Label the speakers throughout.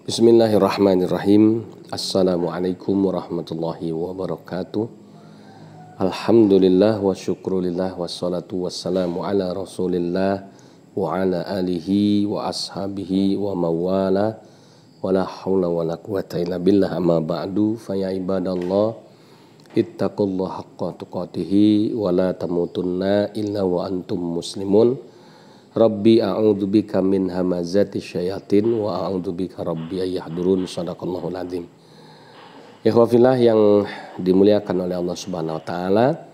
Speaker 1: Bismillahirrahmanirrahim. Assalamualaikum warahmatullahi wabarakatuh. Alhamdulillah wa syukrulillah wassalatu wassalamu ala rasulillah wa ala alihi wa ashabihi wa mawala wa la hawla wa la quwata illa billah amma ba'du fa ya ibadallah ittaqullaha haqqa tuqatihi wa la tamutunna illa wa antum muslimun. Rabbi a'udzubika min hamazati syayatin wa a'udzubika rabbi ayyahdurun. Shadaqallahul adzim. Ikhwafillah yang dimuliakan oleh Allah Subhanahu wa taala,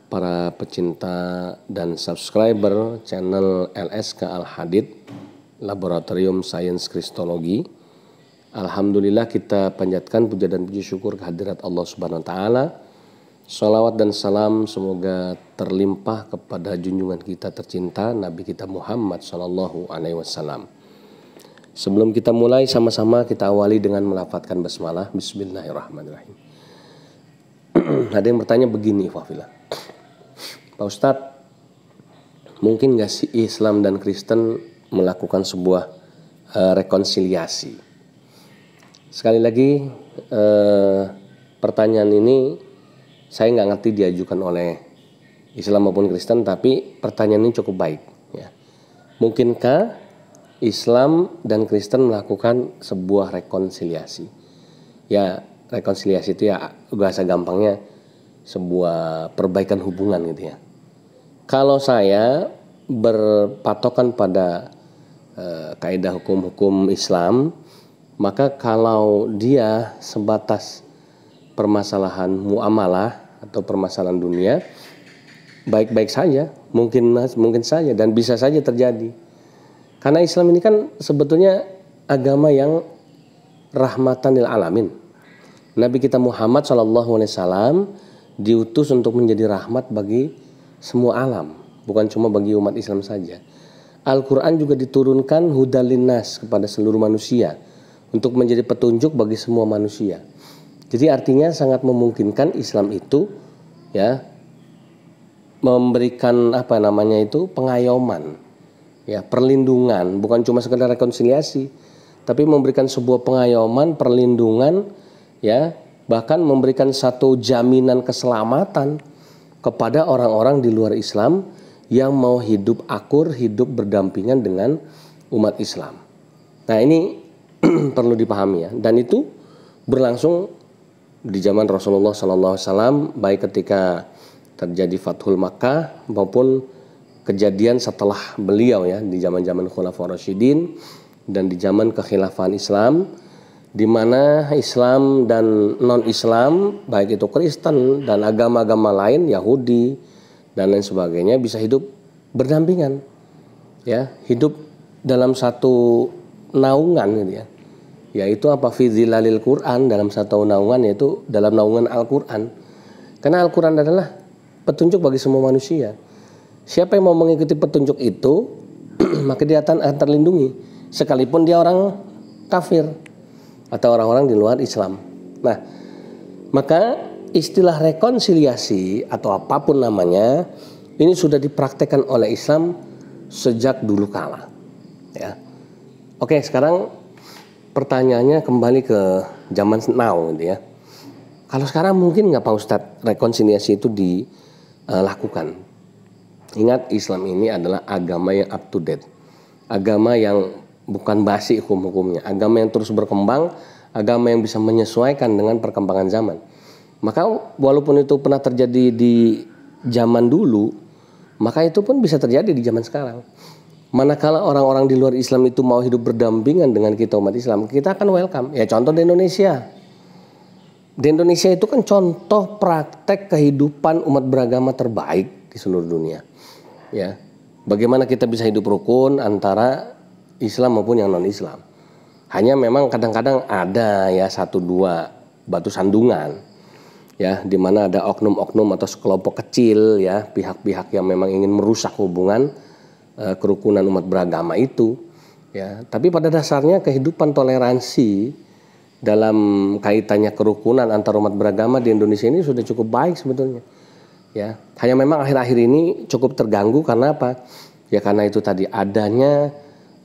Speaker 1: para pecinta dan subscriber channel LSK Al-Hadid Laboratorium Sains Kristologi. Alhamdulillah kita panjatkan puja dan puji syukur kehadirat Allah Subhanahu wa taala. Salawat dan salam semoga terlimpah kepada junjungan kita tercinta Nabi kita Muhammad Sallallahu Alaihi Wasallam. Sebelum kita mulai sama-sama kita awali dengan melafadzkan basmalah. Bismillahirrahmanirrahim. Ada yang bertanya begini, Wafila, Pak Ustadz, mungkin nggak sih Islam dan Kristen melakukan sebuah rekonsiliasi? Sekali lagi pertanyaan ini saya nggak ngerti diajukan oleh Islam maupun Kristen, tapi pertanyaan ini cukup baik. Ya. Mungkinkah Islam dan Kristen melakukan sebuah rekonsiliasi? Ya, rekonsiliasi itu ya bahasa gampangnya sebuah perbaikan hubungan gitu ya. Kalau saya berpatokan pada kaidah hukum-hukum Islam, maka kalau dia sebatas permasalahan muamalah atau permasalahan dunia, baik-baik saja, mungkin saja dan bisa saja terjadi. Karena Islam ini kan sebetulnya agama yang rahmatan lil alamin. Nabi kita Muhammad SAW diutus untuk menjadi rahmat bagi semua alam, bukan cuma bagi umat Islam saja. Al-Quran juga diturunkan hudal linnas kepada seluruh manusia untuk menjadi petunjuk bagi semua manusia. Jadi artinya sangat memungkinkan Islam itu ya memberikan pengayoman, ya perlindungan, bukan cuma sekedar rekonsiliasi, tapi memberikan sebuah pengayoman, perlindungan, ya bahkan memberikan satu jaminan keselamatan kepada orang-orang di luar Islam yang mau hidup akur, hidup berdampingan dengan umat Islam. Nah ini perlu dipahami ya, dan itu berlangsung di zaman Rasulullah SAW, baik ketika terjadi Fathul Makkah maupun kejadian setelah beliau ya di zaman-zaman Khulafaur Rasyidin dan di zaman kekhilafahan Islam, di mana Islam dan non-Islam baik itu Kristen dan agama-agama lain, Yahudi dan lain sebagainya bisa hidup berdampingan, ya hidup dalam satu naungan gitu ya. Yaitu apa, fi zilalil Quran, dalam satu naungan, yaitu dalam naungan Al-Quran. Karena Al-Quran adalah petunjuk bagi semua manusia. Siapa yang mau mengikuti petunjuk itu maka dia akan terlindungi, sekalipun dia orang kafir atau orang-orang di luar Islam. Nah, maka istilah rekonsiliasi atau apapun namanya ini sudah dipraktekkan oleh Islam sejak dulu kala ya. Oke, sekarang pertanyaannya kembali ke zaman now gitu ya. Kalau sekarang mungkin nggak Pak Ustadz rekonsiliasi itu dilakukan? Ingat, Islam ini adalah agama yang up to date, agama yang bukan basi hukum-hukumnya, agama yang terus berkembang, agama yang bisa menyesuaikan dengan perkembangan zaman. Maka walaupun itu pernah terjadi di zaman dulu, maka itu pun bisa terjadi di zaman sekarang. Manakala orang-orang di luar Islam itu mau hidup berdampingan dengan kita umat Islam, kita akan welcome. Ya contoh di Indonesia. Di Indonesia itu kan contoh praktek kehidupan umat beragama terbaik di seluruh dunia. Ya. Bagaimana kita bisa hidup rukun antara Islam maupun yang non-Islam. Hanya memang kadang-kadang ada ya satu dua batu sandungan. Ya, di mana ada oknum-oknum atau sekelompok kecil ya, pihak-pihak yang memang ingin merusak hubungan kerukunan umat beragama itu ya. Tapi pada dasarnya kehidupan toleransi dalam kaitannya kerukunan antar umat beragama di Indonesia ini sudah cukup baik sebetulnya ya. Hanya memang akhir-akhir ini cukup terganggu karena apa? Ya karena itu tadi adanya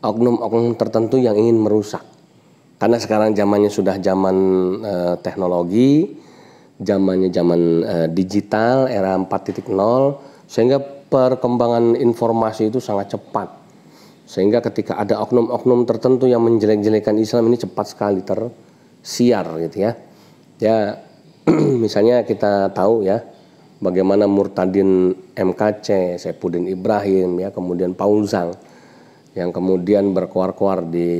Speaker 1: oknum-oknum tertentu yang ingin merusak. Karena sekarang zamannya sudah zaman teknologi, zaman digital, era 4.0, sehingga perkembangan informasi itu sangat cepat. Sehingga ketika ada oknum-oknum tertentu yang menjelek-jelekan Islam ini cepat sekali tersiar gitu ya. Ya misalnya kita tahu ya bagaimana Murtadin MKC, Saifuddin Ibrahim ya, kemudian Paul Zhang yang kemudian berkoar-koar di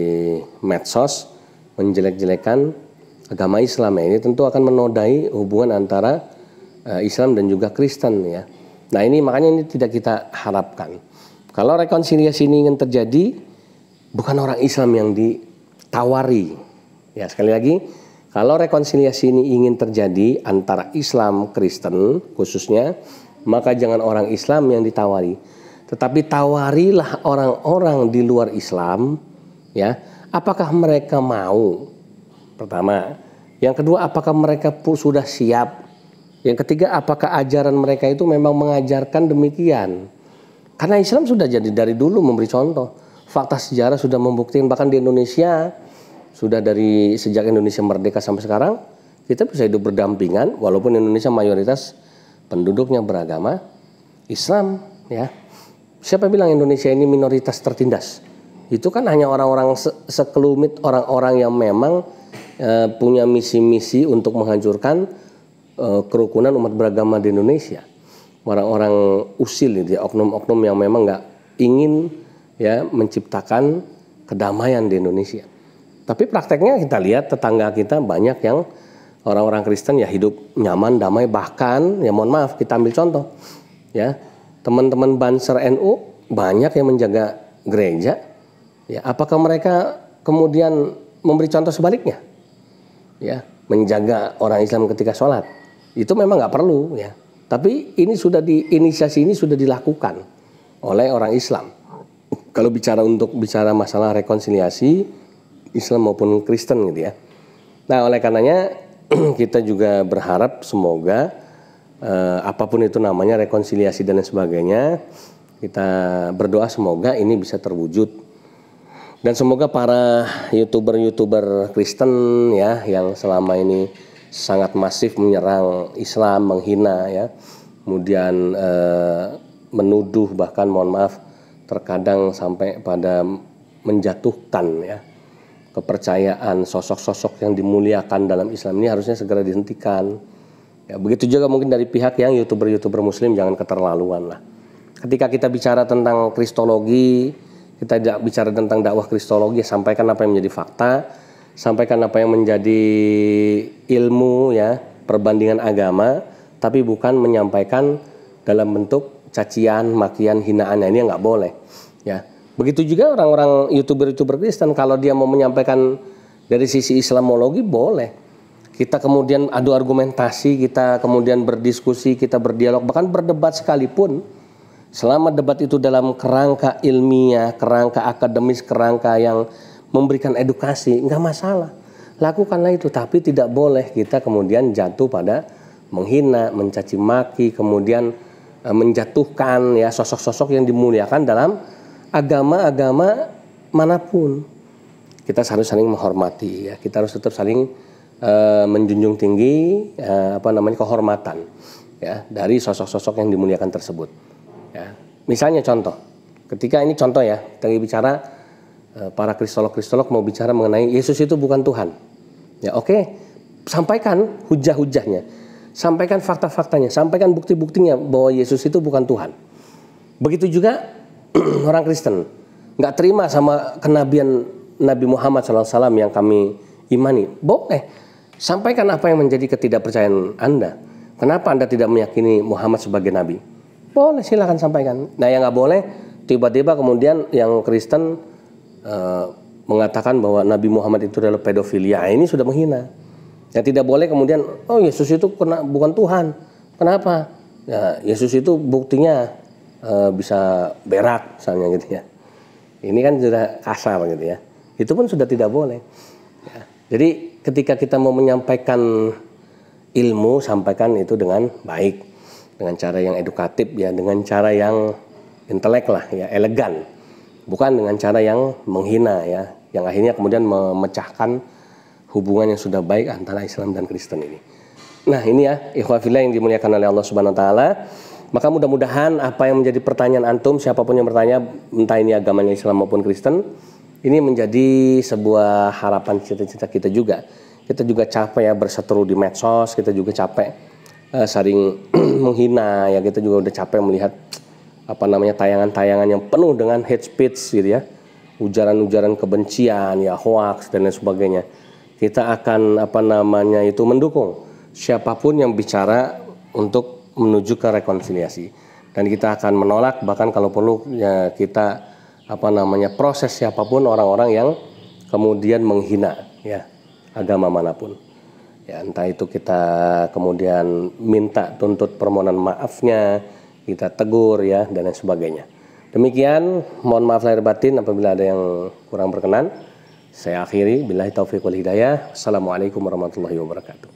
Speaker 1: medsos menjelek-jelekan agama Islam ya. Ini tentu akan menodai hubungan antara Islam dan juga Kristen ya. Nah ini makanya ini tidak kita harapkan. Kalau rekonsiliasi ini ingin terjadi, bukan orang Islam yang ditawari. Ya sekali lagi, kalau rekonsiliasi ini ingin terjadi antara Islam Kristen khususnya, maka jangan orang Islam yang ditawari, tetapi tawarilah orang-orang di luar Islam, ya. Apakah mereka mau? Pertama, yang kedua, apakah mereka sudah siap? Yang ketiga, apakah ajaran mereka itu memang mengajarkan demikian? Karena Islam sudah jadi dari dulu memberi contoh. Fakta sejarah sudah membuktikan, bahkan di Indonesia sudah dari sejak Indonesia merdeka sampai sekarang kita bisa hidup berdampingan walaupun Indonesia mayoritas penduduknya beragama Islam ya. Siapa bilang Indonesia ini minoritas tertindas? Itu kan hanya orang-orang sekelumit orang-orang yang memang punya misi-misi untuk menghancurkan kerukunan umat beragama di Indonesia. Orang-orang usil itu ya, oknum-oknum yang memang nggak ingin ya menciptakan kedamaian di Indonesia. Tapi prakteknya kita lihat tetangga kita banyak yang orang-orang Kristen ya hidup nyaman, damai, bahkan ya mohon maaf kita ambil contoh ya, teman-teman Banser NU banyak yang menjaga gereja ya. Apakah mereka kemudian memberi contoh sebaliknya ya, menjaga orang Islam ketika sholat? Itu memang nggak perlu ya. Tapi ini inisiasi ini sudah dilakukan oleh orang Islam. Kalau bicara masalah rekonsiliasi Islam maupun Kristen gitu ya. Nah oleh karenanya kita juga berharap semoga apapun itu namanya rekonsiliasi dan lain sebagainya, kita berdoa semoga ini bisa terwujud. Dan semoga para YouTuber Kristen ya yang selama ini sangat masif menyerang Islam, menghina ya, kemudian menuduh, bahkan mohon maaf terkadang sampai pada menjatuhkan ya kepercayaan sosok-sosok yang dimuliakan dalam Islam ini harusnya segera dihentikan. Ya, begitu juga mungkin dari pihak yang YouTuber Muslim jangan keterlaluan lah. Ketika kita bicara tentang kristologi, kita tidak bicara tentang dakwah kristologi, sampaikan apa yang menjadi fakta. Sampaikan apa yang menjadi ilmu ya, perbandingan agama, tapi bukan menyampaikan dalam bentuk cacian, makian, hinaan. Ini nggak boleh ya. Begitu juga orang-orang YouTuber Kristen, kalau dia mau menyampaikan dari sisi Islamologi boleh. Kita kemudian adu argumentasi, kita kemudian berdiskusi, kita berdialog, bahkan berdebat sekalipun, selama debat itu dalam kerangka ilmiah, kerangka akademis, kerangka yang memberikan edukasi, nggak masalah, lakukanlah itu. Tapi tidak boleh kita kemudian jatuh pada menghina, mencaci maki, kemudian menjatuhkan ya sosok-sosok yang dimuliakan dalam agama-agama manapun. Kita harus saling menghormati ya, kita harus tetap saling menjunjung tinggi kehormatan ya dari sosok-sosok yang dimuliakan tersebut. Ya. Misalnya contoh, ketika ini contoh ya, kita bicara para kristolog mau bicara mengenai Yesus itu bukan Tuhan. Ya oke, sampaikan hujah-hujahnya, sampaikan fakta-faktanya, sampaikan bukti-buktinya bahwa Yesus itu bukan Tuhan. Begitu juga orang Kristen nggak terima sama kenabian Nabi Muhammad SAW yang kami imani. Boleh, sampaikan apa yang menjadi ketidakpercayaan Anda. Kenapa Anda tidak meyakini Muhammad sebagai Nabi? Boleh, silakan sampaikan. Nah yang nggak boleh tiba-tiba kemudian yang Kristen mengatakan bahwa Nabi Muhammad itu adalah pedofilia, ini sudah menghina. Ya tidak boleh kemudian Yesus itu bukan Tuhan. Kenapa? Ya Yesus itu buktinya bisa berak misalnya gitu ya. Ini kan sudah kasar gitu ya. Itu pun sudah tidak boleh. Ya. Jadi ketika kita mau menyampaikan ilmu, sampaikan itu dengan baik, dengan cara yang edukatif ya, dengan cara yang intelek lah ya, elegan. Bukan dengan cara yang menghina ya, yang akhirnya kemudian memecahkan hubungan yang sudah baik antara Islam dan Kristen ini. Nah ini ya ikhwah fillah yang dimuliakan oleh Allah Subhanahu Wa Taala. Maka mudah-mudahan apa yang menjadi pertanyaan antum, siapapun yang bertanya, entah ini agamanya Islam maupun Kristen, ini menjadi sebuah harapan cita-cita kita juga. Kita juga capek ya berseteru di medsos, kita juga capek saling menghina ya, kita juga udah capek melihat tayangan-tayangan yang penuh dengan hate speech gitu ya, ujaran-ujaran kebencian ya, hoax dan lain sebagainya. Kita akan mendukung siapapun yang bicara untuk menuju ke rekonsiliasi, dan kita akan menolak bahkan kalau perlu ya kita proses siapapun orang-orang yang kemudian menghina ya agama manapun ya, entah itu kita kemudian minta tuntut permohonan maafnya, kita tegur ya dan lain sebagainya. Demikian, mohon maaf lahir batin apabila ada yang kurang berkenan. Saya akhiri, billahi taufiq wal hidayah. Assalamualaikum warahmatullahi wabarakatuh.